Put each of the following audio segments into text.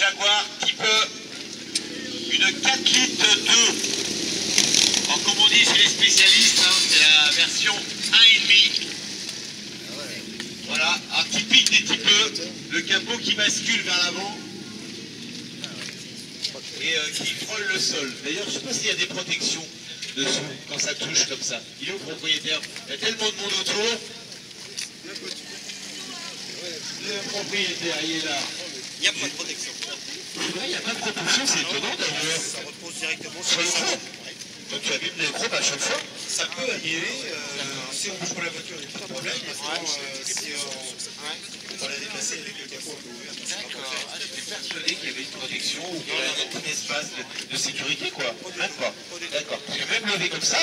Jaguar type une 4 litres 2. Alors comme on dit chez les spécialistes, hein, c'est la version 1,5. Voilà, alors typique des types E, le capot qui bascule vers l'avant et qui frôle le sol. D'ailleurs, je ne sais pas s'il y a des protections dessous quand ça touche comme ça. Il est au propriétaire. Il y a tellement de monde autour. Le propriétaire, il est là. Il n'y a pas de protection. Il n'y a pas de protection, c'est étonnant d'ailleurs. Ça repose directement sur le sol. Donc tu abîmes les chrome à chaque fois. Ça peut abîmer. Si on bouge pas la voiture, il n'y a pas de problème. Maintenant, si on la déplacer avec le capot un peu ouvert, D'accord. J'étais persuadé qu'il y avait une protection ou qu'il y avait un petit espace de sécurité, quoi. Même pas. D'accord. Parce que même levé comme ça,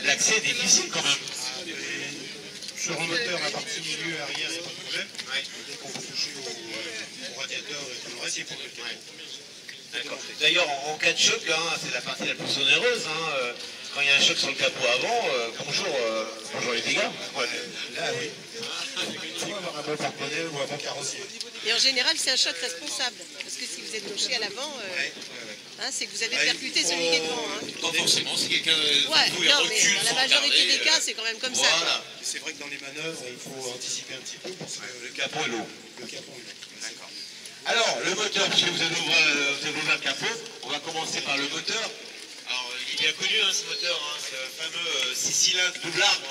l'accès est difficile quand même. sur un moteur, la partie milieu, arrière, il n'y a pas de problème. Dès qu'on va toucher au radiateur et tout le reste, il faut le capot. D'accord. D'ailleurs, en cas de choc, hein, c'est la partie la plus onéreuse. Hein, quand il y a un choc sur le capot avant, bonjour les dégâts. Ouais, là, oui. Il faut avoir un bon pare-pneu ou un bon carrossier. Et en général, c'est un choc responsable. Parce que si vous êtes touché à l'avant, hein, c'est que vous avez percuté celui qui est devant. Hein. Pas forcément, si quelqu'un Ouais, non, mais dans la majorité des cas, c'est quand même comme ça. Voilà. C'est vrai que dans les manœuvres, il faut anticiper un petit peu parce que Le capot est lourd. le capot est lourd. D'accord. Alors, le moteur, puisque vous avez ouvert le capot, on va commencer par le moteur. Alors, il est bien connu, hein, ce moteur, hein, c'est le fameux 6 cylindres double arbre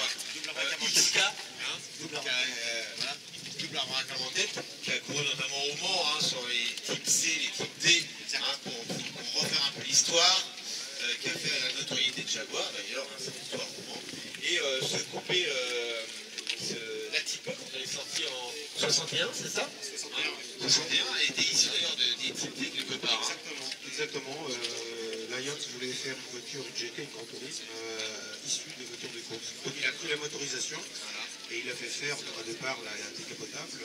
XK, hein, voilà, double arbre à en tête, qui a couru notamment au Mans, hein, sur les types C, les types D, hein, pour refaire un peu l'histoire, qui a fait la notoriété de Jaguar, d'ailleurs, hein, cette histoire au Mans. Et ce coupé, la type E, quand elle est sortie en 61, c'est ça 61 a été issue d'ailleurs des types D quelque part. Hein. Exactement. L'Alliance voulait faire une voiture, une GT, une Grand Tourisme, issue de voitures de course. Donc il a pris la motorisation et il a fait faire de part la décapotable.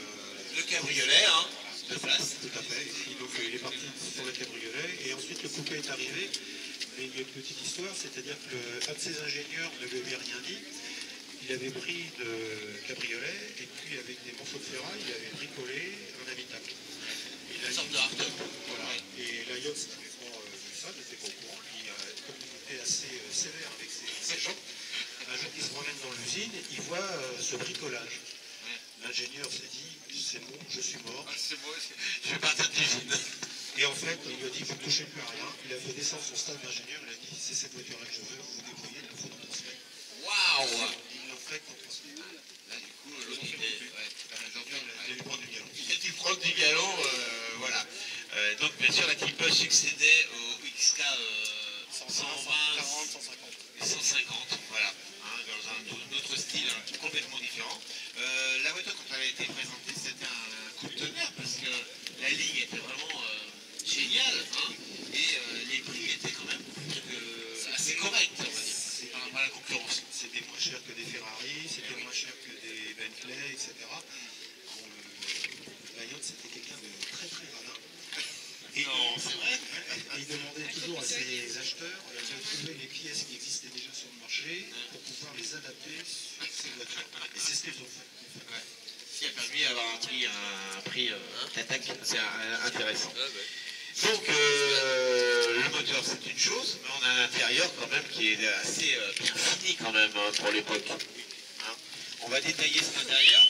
Le cabriolet, hein, de place. Tout à fait. Et donc il est parti sur le cabriolet et ensuite le coupé est arrivé. Mais il y a une petite histoire, c'est-à-dire qu'un de ses ingénieurs ne lui avait rien dit. Il avait pris le cabriolet et puis avec des morceaux de ferraille, il avait bricolé un habitacle. Une sorte de hard-top. Voilà. Et la yacht n'avait pas vu ça, n'était pas au courant. Puis, comme il était assez sévère avec ses gens, un jour qu'il se promène dans l'usine, il voit ce bricolage. L'ingénieur s'est dit, c'est bon, je suis mort. C'est bon, je vais partir de l'usine. Et en fait, il lui a dit, vous ne touchez plus à rien. Il a fait descendre son staff d'ingénieur, il a dit, c'est cette voiture-là que je veux, vous vous débrouillez, il faut dans 3 semaines. Waouh! Ils l'ont fait en 3 semaines. Là, du coup, l'autre, il Il a dû prendre du galon. était du prendre du galon, voilà. Donc, bien sûr, la type E succédait au XK 120, 40, 150. et 150, voilà. Hein, dans un autre style complètement différent. La voiture, quand elle a été présentée, c'était un coup de tonnerre parce que la ligne était vraiment géniale, hein, et les prix étaient quand même assez corrects, on va dire, par rapport à la concurrence. C'était moins cher que des Ferrari, c'était moins cher que des Bentley, etc. Bon, la yacht, c'était quelqu'un de très très malin. Et Non, c'est vrai. il demandait toujours à ses acheteurs de trouver les pièces qui existaient déjà sur le marché pour pouvoir les adapter sur ces voitures. Et c'est ce qu'ils ont fait. Ouais. Ce qui a permis d'avoir un prix d'attaque assez intéressant. Donc, le moteur, c'est une chose, mais on a un intérieur quand même qui est assez bien fini quand même, hein, pour l'époque. Hein. On va détailler cet intérieur.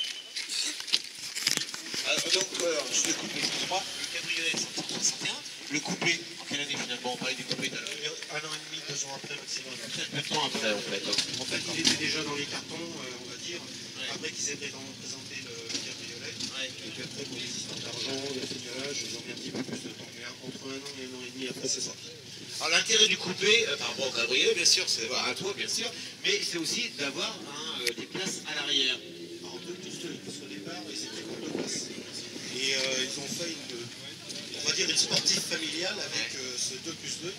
Donc, je te coupe, excuse-moi, le cabriolet de 161, le coupé, en quelle année finalement? On parlait du coupé tout à l'heure. 1 an et demi, 2 ans après maximum. Très peu de temps après, en fait. En fait, il était déjà dans les cartons, on va dire, après qu'ils aient présenté le cabriolet. Et puis après, pour les histoires d'argent, de signalage, ils ont mis un petit peu plus de temps. Mais entre 1 an et 1 an et demi après, c'est sorti. Alors l'intérêt du coupé, par rapport au cabriolet, bien sûr, c'est d'avoir un toit, bien sûr, mais c'est aussi d'avoir des places à l'arrière. Alors, 2 plus 2, parce qu'au départ, ils étaient pour 2 places. Et ils ont fait on va dire une sportive familiale avec ce 2 plus 2.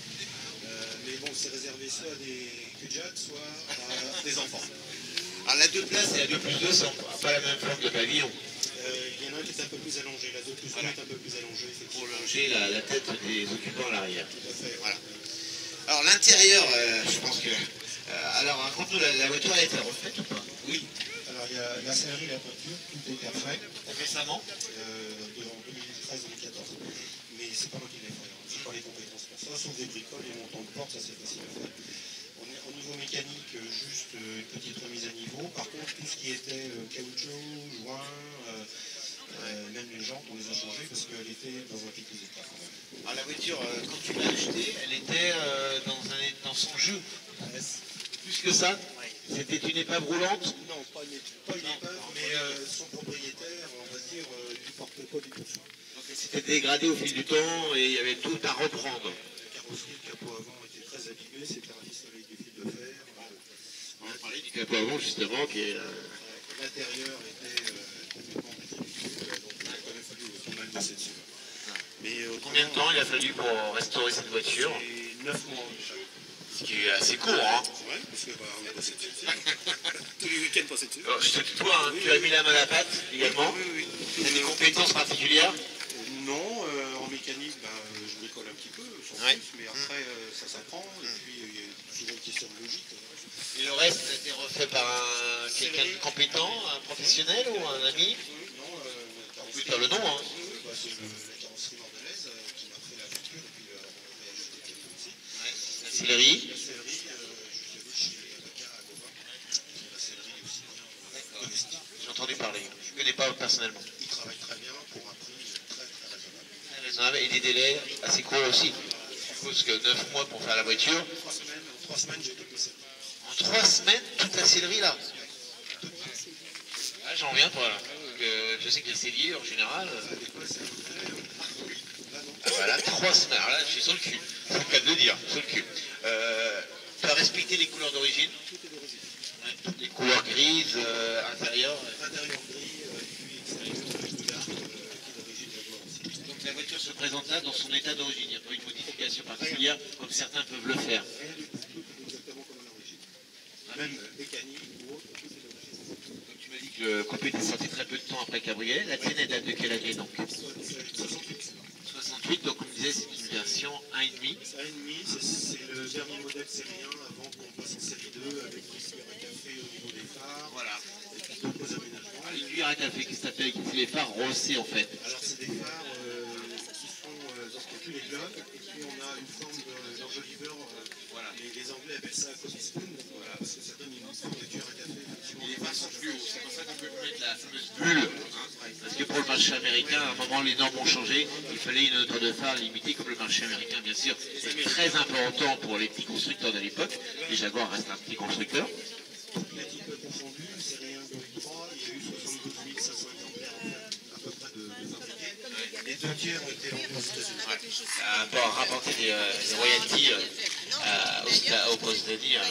Mais bon, c'est réservé soit à des Kujak, soit à des enfants. Alors la 2 places et la 2 plus 2 sont pas la même forme de pavillon. Il y en a un qui est un peu plus allongé, la 2 plus 2 est un peu plus allongée, Pour effectivement. longer la tête des occupants à l'arrière. Tout à fait, Voilà. Alors l'intérieur, je pense que... alors raconte-nous, la voiture a été refaite ou pas? Oui. Alors Alors, il y a la sellerie, la toiture, tout est refait. Récemment? En 2013-2014. Mais c'est pas moi qui l'ai fait. Hein. J'ai pas les compétences pour ça, sauf des bricoles et montants de porte, ça c'est facile à faire. Au niveau mécanique, juste une petite remise à niveau. Par contre, tout ce qui était caoutchouc, joint, même les jantes, on les a changées parce qu'elle était dans un piteux état. Alors la voiture, quand tu l'as achetée, elle était dans son jus. Plus que ça? C'était une épave roulante? Non, pas une épave, mais son propriétaire, on va dire, il ne portait pas du tout ça. Donc elle s'était dégradée au fil du temps et il y avait tout à reprendre. La carrosserie, le capot avant était très abîmé, c'était rafistolé avec du fil de fer. On va parler du capot avant justement qui est... L'intérieur était complètement rétribué, donc il a quand même fallu pas mal passer dessus. Mais, combien de temps il a fallu pour restaurer cette voiture? C'est 9 mois déjà. Ce qui est assez court, hein? Ouais, parce qu'on a passé dessus. Tous les week-ends passés dessus. Alors, je te tutoie, hein. Tu as mis la main à la pâte également? Oui. Tu as des compétences particulières? Non, en mécanique, je bricole un petit peu, sans plus, mais après ça s'apprend, et puis il y a souvent une question de logique. Et le reste a été refait par quelqu'un de compétent, un professionnel ou un ami? Non, on peut dire le nom, hein. C'est la carrosserie bordelaise qui m'a fait la voiture, et puis on a ajouté quelques aussi. La sellerie? La sellerie, je l'avais chez Abaca à Gauvin, la sellerie aussi bien domestique. J'ai entendu parler, je ne connais pas personnellement. Il travaille très bien pour un prix très raisonnable. Très raisonnable et des délais assez courts aussi. Je suppose que 9 mois pour faire la voiture. En 3 semaines, j'ai tout poussé. En 3 semaines, toute la sellerie là? Ah, j'en reviens pas là. Je sais que les celliers en général. Ah voilà, 3 semaines. Alors là, je suis sur le cul. C'est le cas de le dire, sur le cul. Tu as respecté les couleurs d'origine? Tout est d'origine. Les couleurs grises, intérieures. Intérieur gris, puis extérieur avec d'arc, qui est d'origine Jaguar aussi. Donc la voiture se présente là dans son état d'origine. Il n'y a pas une modification particulière comme certains peuvent le faire. Rien du tout, tout est exactement comme à l'origine. Même mécanique ou autre, tout est d'origine. Donc tu m'as dit que le coupé était sorti très peu de temps après le cabriolet. La tienne, elle date de quelle année donc? 68. 68, donc on me disait c'est une version 1,5. C'est 1,5, c'est le dernier modèle sérien avant qu'on passe en série 2 avec une cuillère à café au niveau des phares. Voilà. Et puis d'autres aménagements. Les cuillères à café, qu'est-ce que ça fait? C'est les phares rossés en fait. Alors c'est des phares qui sont dans tous les globes, et puis on a une forme d'enjoliveur. Voilà. Les Anglais appellent ça coffee spoon, voilà, parce que ça donne une forme de cuillère à café. Et les phares sont plus hauts, c'est pour ça qu'on peut mettre la fameuse bulle. Parce que pour le marché américain, à un moment les normes ont changé, il fallait une hauteur de phare limitée comme le marché américain bien sûr. C'est très important pour les petits constructeurs de l'époque. Les Jaguar restent un petit constructeur. Les types confondus, c'est rien de 3, il y a eu 72 500 exemplaires en fait, à peu près de fabriqués. Les 2 tiers ont été vendus aux États-Unis. Ça a rapporté des royalties aux États-Unis, à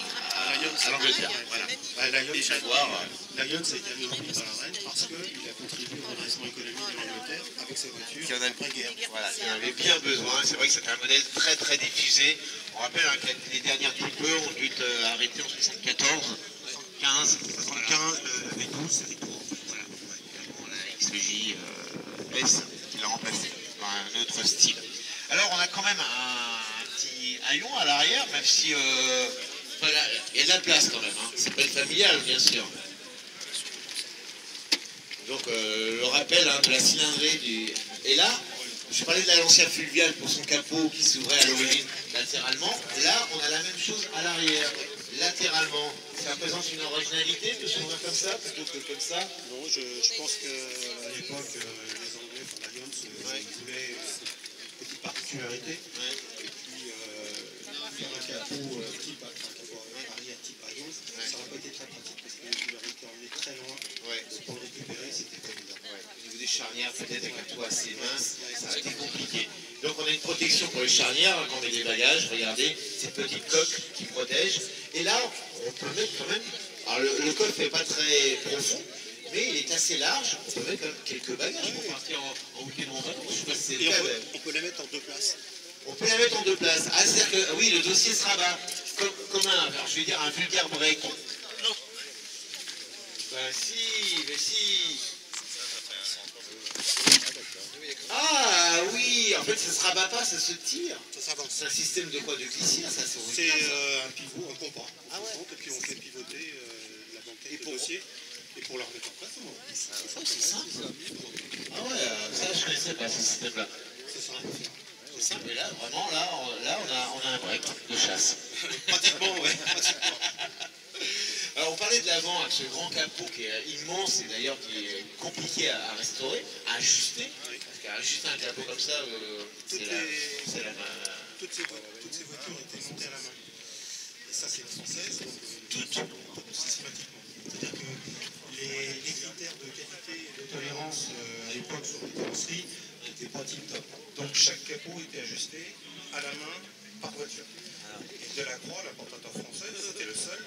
l'Angleterre. Voilà. Lion, ça a été amélioré par la reine parce qu'il a contribué au redressement économique de l'Angleterre avec sa voiture. Qui en a après-guerre. Voilà, il en avait bien besoin. C'est vrai que c'était un modèle très très diffusé. On rappelle que les dernières Trooper ont dû être arrêtées en 74, 75, 75 avec 12, c'était court. Voilà. On a la XJ S qui l'a remplacé par un autre style. Alors on a quand même un petit haillon à l'arrière, même si voilà, il y a de la place quand même. Hein. C'est pas familial bien sûr. Donc le rappel de la cylindrée du... Et là, je parlais de la Lancia fluviale pour son capot qui s'ouvrait à l'origine latéralement. Là, on a la même chose à l'arrière, latéralement. Ça représente une originalité de s'ouvrir comme ça plutôt que comme ça? Non, je pense qu'à l'époque, les Anglais, enfin l'Alliance, ils voulaient une petite particularité. Et puis, faire un capot type arrière type Alliance, ça n'aurait pas été très pratique parce qu'il aurait été emmené très loin. Pour le récupérer, c'était pas évident. Au niveau des charnières, peut-être avec un toit assez mince, ça a été compliqué. Donc on a une protection pour les charnières quand on met des bagages. Regardez, cette petite coque qui protège. Et là, on peut mettre quand même... Alors le coffre n'est pas très profond, mais il est assez large. On peut mettre quand même quelques bagages pour partir en week-end ou en vacances. Je sais pas si c'est le cas. On peut la mettre en 2 places. On peut la mettre en 2 places. Ah, c'est-à-dire que oui, le dossier se rabat. Comme alors, je vais dire un vulgaire break. Non. Ben si, mais si. Ah oui, en fait ça se rabat pas, ça se tire. C'est un système de quoi? De glissière, ça c'est un pivot, on comprend. Et puis on fait pivoter la banquette, le dossier. et pour la remettre en place, on Oh, c'est simple. Ah ouais, ça je connaissais pas ce système-là. c'est ça, on peut faire. C'est simple, et là, vraiment, on a un break de chasse. Pratiquement, ouais, pratiquement. Alors on parlait de l'avant avec ce grand capot qui est immense et d'ailleurs qui est compliqué à restaurer, à ajuster. Parce qu'à ajuster un capot comme ça, c'est la main. Toutes ces voitures étaient montées à la main. Et ça, c'est une française, donc toutes systématiquement. C'est-à-dire que les critères de qualité et de tolérance à l'époque sur les carrosseries n'étaient pas tip-top. Donc chaque capot était ajusté à la main par voiture. Et Delacroix, l'importateur française, c'était le seul.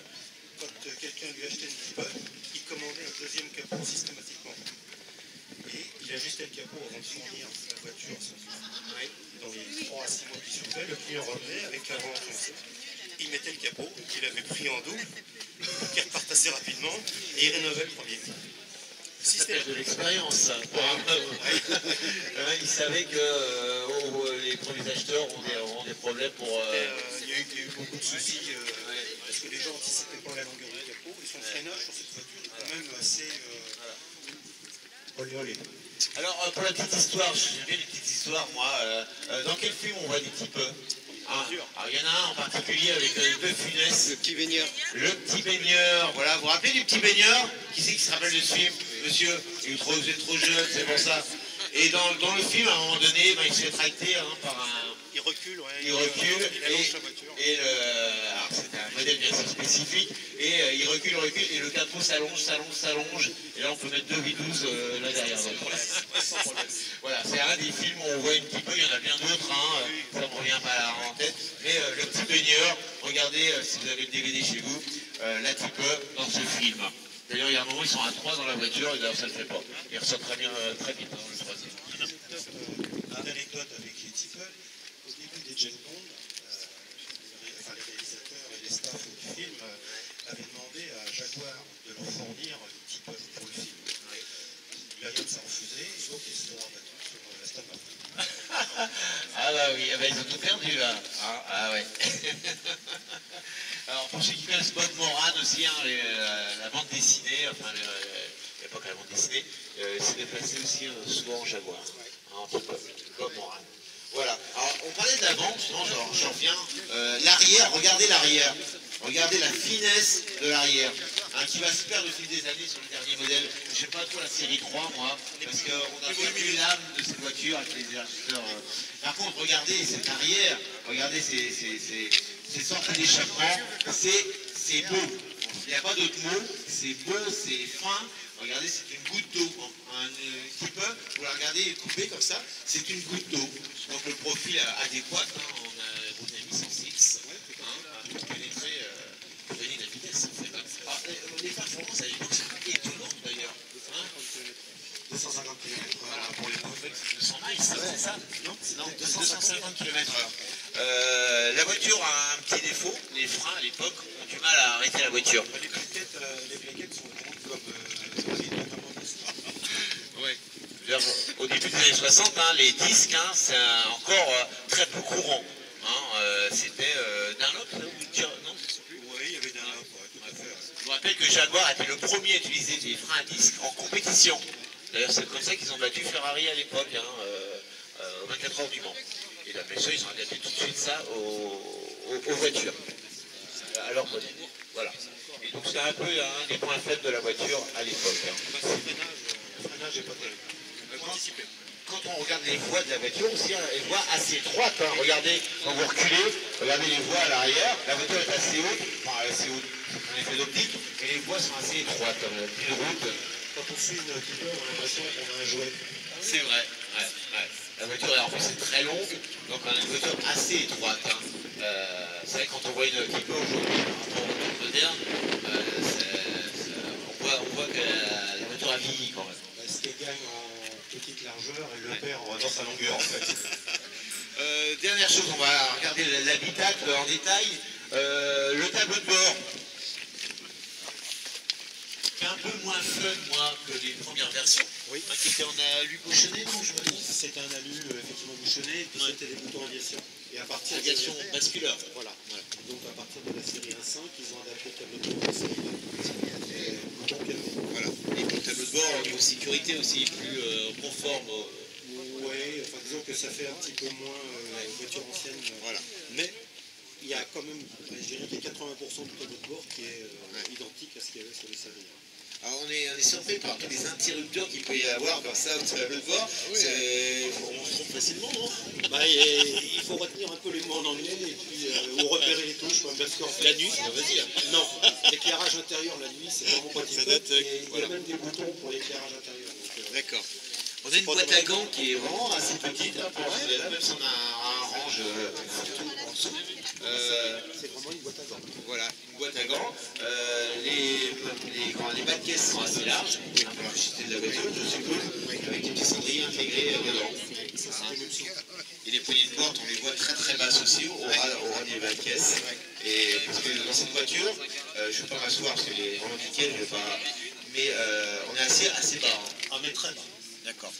Quand quelqu'un lui achetait une T-Bug, il commandait un deuxième capot systématiquement. Et il ajustait le capot avant de fournir la voiture. Dans les 3 à 6 mois qui suivaient, le client revenait avec l'avant enfoncé. Il mettait le capot qu'il avait pris en double, qui repart assez rapidement, et il rénovait le premier. Ça s'appelle de l'expérience, ça. Il savait que les premiers acheteurs ont des problèmes pour... Il y a eu beaucoup de soucis, parce que les gens n'anticipaient pas la longueur du capot, et son freinage sur cette voiture est quand même assez... olé. Alors, pour la petite histoire, j'aime bien les petites histoires, moi. Dans quel film on voit des types alors, il y en a un en particulier avec De Funès. Le petit baigneur. Le petit baigneur, voilà. Vous vous rappelez du petit baigneur? Qui c'est qui se rappelle de ce film? Monsieur, vous êtes trop jeune, c'est pour ça. Et dans le film, à un moment donné, il se fait tracter par un... Il recule, ouais. Il recule, il allonge la voiture. Alors c'était un modèle bien sûr spécifique, et il recule, et le capot s'allonge, et là on peut mettre 2 V12 là derrière. Donc, voilà, c'est un des films où on voit un petit peu, il y en a bien d'autres, ça ne me revient pas en tête, mais le petit baigneur, regardez si vous avez le DVD chez vous, la type dans ce film. D'ailleurs il y a un moment ils sont à 3 dans la voiture, et d'ailleurs ça ne le fait pas. Ils ressortent très bien, très vite dans le troisième. Une anecdote avec les Tipple. Au début des James Bond, les réalisateurs et les staffs du film avaient demandé à Jaguar de leur fournir une Tipple pour le film. Myriam s'est refusé, et donc ils se sont rabattus sur la Aston Martin. Ah bah oui, ils ont tout perdu là. Ah ouais. Alors pour ceux qui connaissent Bob Moran aussi, la bande dessinée, enfin l'époque de la bande dessinée, s'est déplacé aussi souvent en Jaguar. Bob Moran. Voilà. Alors, on parlait d'avant, justement, j'en reviens. L'arrière, regardez l'arrière. Regardez la finesse de l'arrière. Qui va se perdre au fil des années sur le dernier modèle. Je ne sais pas trop la série 3, moi, parce qu'on a vu l'âme de cette voiture avec les ajusteurs. Par contre, regardez cette arrière, regardez ces sortes d'échappements. C'est beau. Il n'y a pas d'autre mot. C'est beau, c'est fin. Regardez, c'est une goutte d'eau. Un petit peu, vous la regardez coupée comme ça, c'est une goutte d'eau. Donc le profil adéquat, on a mis 106 pour pénétrer, donner la vitesse. Les performances à l'époque, c'est étonnant d'ailleurs. 250 km/h. Voilà, pour les mauvais, c'est 200 miles, c'est ça? Non, 250 km/h. La voiture a un petit défaut, les freins à l'époque ont du mal à arrêter la voiture. Les plaquettes sont grandes comme ouais. Au début des années 60, les disques, c'est encore très peu courant. C'était Dunlop, non? Oui, il y avait Dunlop, tout à fait. Je vous rappelle que Jaguar était le premier à utiliser des freins à disque en compétition. D'ailleurs, c'est comme ça qu'ils ont battu Ferrari à l'époque, aux 24 heures du Mans. Et là, bien sûr, ils ont adapté tout de suite ça aux voitures, à leur modèle. Voilà. Et donc, c'est un peu un des points faibles de la voiture à l'époque. Le freinage n'est pas terrible. Quand on regarde les voies de la voiture aussi, les voies assez étroites, regardez, quand vous reculez, regardez les voies à l'arrière, la voiture est assez haute, en effet d'optique, et les voies sont assez étroites, une route. Quand on suit une Tipper, on a l'impression qu'on a un jouet. C'est vrai, ouais. La voiture, en plus, c'est très longue, donc on a une voiture assez étroite. C'est vrai que quand on voit une Tipper aujourd'hui, par rapport aux voitures modernes, on voit que la voiture a vieilli quand même. Ce qui gagne en petite largeur, elle le perd dans sa longueur en fait. Dernière chose, on va regarder l'habitacle en détail. Le tableau de bord. C'est un peu moins fun, moi, que les premières versions. Oui. Qui était en alu bouchonné, non, je me trompe. C'était un alu effectivement bouchonné, et puis c'était des boutons aviation. Et à partir Aviation basculeur. Voilà. Donc à partir de la série 1.5, ils ont adapté le tableau de bord de la série 2. Bouton piano. Voilà. niveau sécurité aussi, plus conforme. Ouais, enfin disons que ça fait un petit peu moins voiture ancienne. Voilà. Mais il y a quand même, je dirais qu'il y a 80% du tableau de bord qui est identique à ce qu'il y avait sur les séries. Alors on est surpris par tous les interrupteurs qu'il peut y avoir comme ça au tableau de bord. On se trompe facilement, non? Il faut retenir un peu les mots en anglais et puis ou repérer les touches. Parce qu'en fait, La nuit, ça veut dire. Non, l'éclairage intérieur la nuit, c'est vraiment pas Ça date, il y a même des boutons pour l'éclairage intérieur. D'accord. On a une boîte à gants qui est vraiment assez petite, hein, pour celui-là, même si on a un range en dessous. C'est vraiment une boîte à gants. Voilà, une boîte à gants. Les bas de caisse sont assez larges, pour la rigidité de la voiture, je suppose, avec des petits cendriers intégrés dedans. Et les poignées de porte, on les voit très très basses aussi, au ras des bas de caisse. Et parce que dans cette voiture, je ne vais pas m'asseoir parce que les revendiqués, je vais pas. Mais on est assez bas. Ah, mais très bas. D'accord.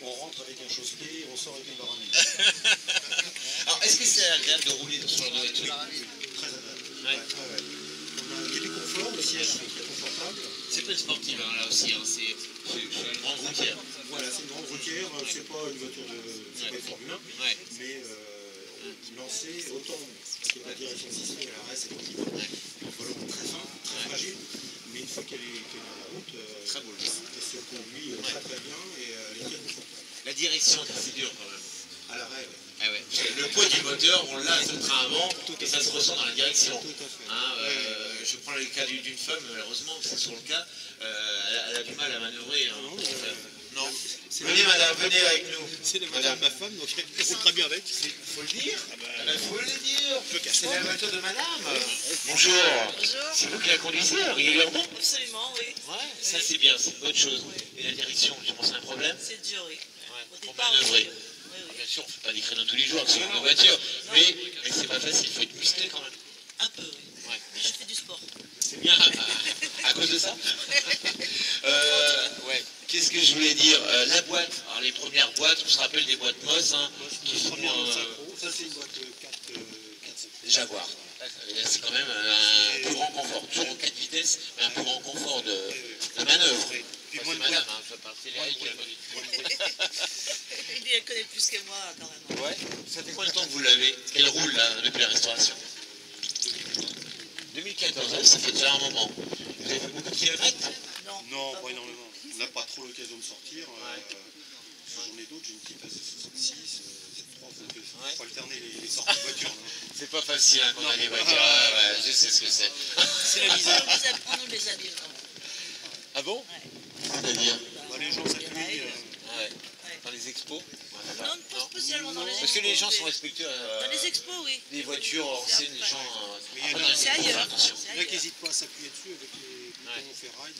On rentre avec un chausse-pied et on sort avec une baramine. Alors, est-ce que c'est agréable de rouler dans ce genre de voiture? Très agréable. Ouais. Il y a du confort, le siège est très confortable. C'est pas une sportive, hein, là aussi, hein, c'est une grande routière. Voilà, c'est une grande routière, c'est pas une voiture de. C'est pas une Formule 1, Ouais. mais lancer autant, parce que la direction système, elle reste, c'est petit, un volant très fin, très fragile, mais une fois qu'elle est dans la route, Très beau. elle se conduit très très bien et elle est très confortable. La direction, c'est dur quand même. À l'arrêt, ouais. Ah ouais. Parce que le poids du moteur, on l'a sur le train avant, et ça se ressent dans la direction. Tout à fait. Hein, je prends le cas d'une femme, malheureusement, c'est sur le cas, elle a du mal à manœuvrer. Hein, non. Venez madame, venez avec nous. C'est la voiture de ma femme, donc elle roule très bien avec. Il faut le dire. Il faut le dire. casser C'est la voiture de madame. Bonjour. Bonjour. C'est vous qui la conduisez régulièrement? Absolument, oui. Ouais, ça c'est bien, c'est une bonne chose. Et la direction, je pense que c'est un problème. C'est dur, oui. Au Pour départ, manœuvrer. oui. Oui. Bien sûr, on ne fait pas des créneaux tous les jours avec ce genre de voiture, mais c'est pas facile, il faut être musclé quand même. Un peu, oui. Ouais. Mais je fais du sport. C'est bien, à cause de ça. Ouais. Qu'est-ce que je voulais dire? La boîte, alors les premières boîtes, on se rappelle des boîtes Moss, hein, qui sont Ça, c'est une boîte 4 Jaguar. C'est quand même un plus grand confort, toujours en 4 vitesses, mais un plus grand confort de manœuvre. Puis Enfin, moins c'est de madame, boîte. hein, je vais pas c'est elle qui l'a conduit. Il elle connaît plus que moi, quand même. Ouais. Ça fait combien de temps que vous l'avez? Elle roule là, depuis la restauration? 2014, ça fait déjà un moment. Vous avez fait beaucoup de kilomètres? Non, pas énormément. On n'a pas trop l'occasion de sortir. J'en ai d'autres, j'ai une petite AC66, 73, donc il faut alterner les sorties de voiture. C'est pas facile hein, quand on a des voitures. Ouais, je sais ce que c'est. C'est la misère. On nous les a dit, quand même. Ah bon? Ouais. C'est-à-dire? Les gens s'appuient. Ouais. Dans les expos? Non, pas spécialement dans les expos. Parce que les gens sont respectueux. Dans les expos, oui. Les voitures anciennes, les gens. Mais il y a dans les C'est expos, ailleurs. faire attention. Il y en a qui n'hésitent pas à s'appuyer dessus avec les boutons ferraille.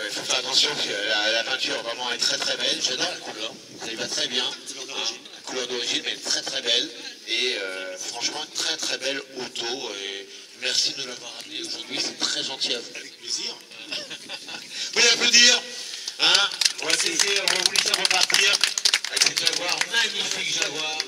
Il faut faire attention parce que la peinture vraiment est très très belle. J'adore la couleur, ça y va très bien. La couleur d'origine, mais elle est très très belle. Et franchement, très très belle auto. Et merci de nous l'avoir amené aujourd'hui, c'est très gentil à vous. Avec plaisir. Vous pouvez applaudir. Hein, on va cesser, on va vous laisser repartir avec cette Jaguar, magnifique Jaguar.